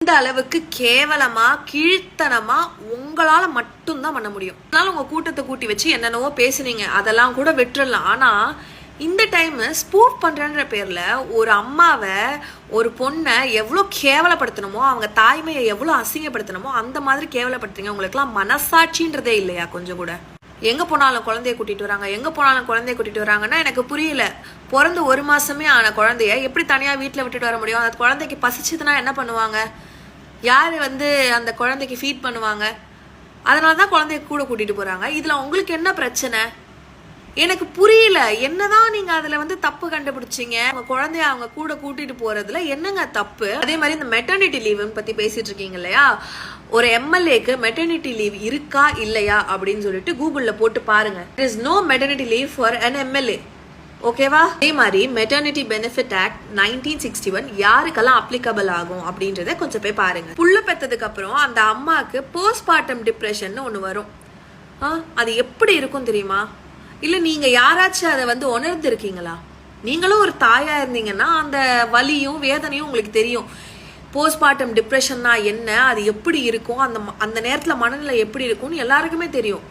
இந்த அளவுக்கு கேவலமா கீழ்த்தனமா உங்களால மட்டும்தான் பண்ண முடியும். அதனால உங்க கூட்டத்தை கூட்டி வச்சு என்னென்னவோ பேசுனீங்க, அதெல்லாம் கூட விட்டுறலாம். ஆனா இந்த டைம் ஸ்பூஃப் பண்றன்ற பேர்ல ஒரு அம்மாவை ஒரு பொண்ணை எவ்வளோ கேவலப்படுத்தணுமோ, அவங்க தாய்மையை எவ்வளோ அசிங்கப்படுத்தணுமோ அந்த மாதிரி கேவலப்படுத்துறீங்க. உங்களுக்குலாம் மனசாட்சின்றதே இல்லையா கொஞ்சம் கூட? எங்க போனாலும் குழந்தைய கூட்டிட்டு வராங்க, எங்க போனாலும் குழந்தைய கூட்டிட்டு வராங்கன்னா எனக்கு புரியல. பிறந்து 1 மாசமே ஆன குழந்தைய எப்படி தனியா வீட்டுல விட்டுட்டு வர முடியும்? அந்த குழந்தைக்கு பசிச்சதுன்னா என்ன பண்ணுவாங்க? யாரு அந்த குழந்தைக்கு ஃபீட் பண்ணுவாங்க? அதனாலதான் குழந்தைய கூட கூட்டிட்டு போறாங்க. இதுல உங்களுக்கு என்ன பிரச்சனை எனக்கு புரியல. என்னதான் நீங்க அதுல தப்பு கண்டுபிடிச்சீங்க? உங்க குழந்தைய அவங்க கூட கூட்டிட்டு போறதுல என்னங்க தப்பு? அதே மாதிரி இந்த மெட்டர்னிட்டி லீவ் பத்தி பேசிட்டு இருக்கீங்க இல்லையா? ஒரு எம்எல்ஏக்கு மெட்டர்னிட்டி லீவ் இருக்கா இல்லையா அப்படின்னு சொல்லிட்டு கூகுள்ல போட்டு பாருங்க. there is no maternity leave for an MLA. ஓகேவா? அதே மாதிரி மெட்டர்னிட்டி பெனிஃபிட் ஆக்ட் 1961 யாருக்கெல்லாம் அப்ளிகபிள் ஆகும் அப்படின்றத கொஞ்சம் போய் பாருங்க. புள்ள பெத்ததுக்கு அப்புறம் அந்த அம்மாக்கு போஸ்ட்மார்ட்டம் டிப்ரெஷன் ஒண்ணு வரும். அது எப்படி இருக்கும் தெரியுமா? இல்ல நீங்க யாராச்சும் அதை உணர்ந்து இருக்கீங்களா? நீங்களும் ஒரு தாயா இருந்தீங்கன்னா அந்த வலியும் வேதனையும் உங்களுக்கு தெரியும். போஸ்ட்மார்ட்டம் டிப்ரெஷன்னா என்ன, அது எப்படி இருக்கும், அந்த நேரத்துல மனநிலை எப்படி இருக்கும்னு எல்லாருக்குமே தெரியும்.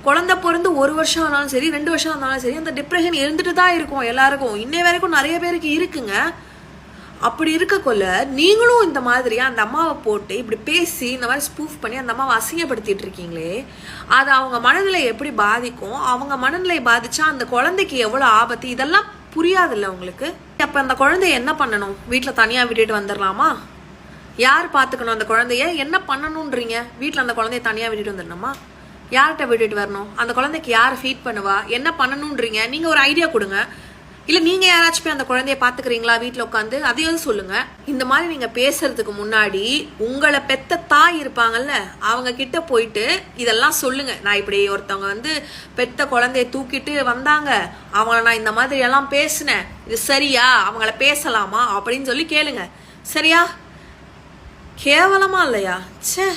குழந்தை பிறந்து 1 வருஷம் ஆனாலும் சரி 2 வருஷம் ஆனாலும் சரி அந்த டிப்ரெஷன் இருந்துட்டு தான் இருக்கும் எல்லாருக்கும். இன்னை வரைக்கும் நிறைய பேருக்கு இருக்குங்க. அப்படி இருக்கக்குள்ள நீங்களும் இந்த மாதிரி அந்த அம்மாவை போட்டு இப்படி பேசி இந்த மாதிரி ஸ்பூஃப் பண்ணி அந்த அம்மாவை அசிங்கப்படுத்திட்டு இருக்கீங்களே, அது அவங்க மனநிலை எப்படி பாதிக்கும்? அவங்க மனநிலை பாதிச்சா அந்த குழந்தைக்கு எவ்வளவு ஆபத்து? இதெல்லாம் புரியாதுல்ல உங்களுக்கு? அப்ப அந்த குழந்தைய என்ன பண்ணணும்? வீட்டுல தனியா விட்டுட்டு வந்துடலாமா? யார் பாத்துக்கணும் அந்த குழந்தைய? என்ன பண்ணணும்ன்றீங்க? வீட்டுல அந்த குழந்தைய தனியா விட்டுட்டு வந்துடணுமா? யார்கிட்ட விட்டுட்டு வரணும்? அந்த குழந்தைக்கு யார் ஃபீட் பண்ணுவா? என்ன பண்ணணும்ன்றீங்க? நீங்க ஒரு ஐடியா கொடுங்க. இல்ல நீங்க யாராச்சும் போய் அந்த குழந்தைய பாத்துக்கிறீங்களா வீட்டுல உட்காந்து? அதையும் சொல்லுங்க. இந்த மாதிரி நீங்க பேசுறதுக்கு முன்னாடி உங்களை பெத்த தாய் இருப்பாங்கல்ல, அவங்க கிட்ட போயிட்டு இதெல்லாம் சொல்லுங்க. நான் இப்படி ஒருத்தவங்க பெத்த குழந்தைய தூக்கிட்டு வந்தாங்க, அவங்கள நான் இந்த மாதிரி எல்லாம் பேசினேன், இது சரியா, அவங்கள பேசலாமா அப்படின்னு சொல்லி கேளுங்க. சரியா? கேவலமா இல்லையா? ச்சே.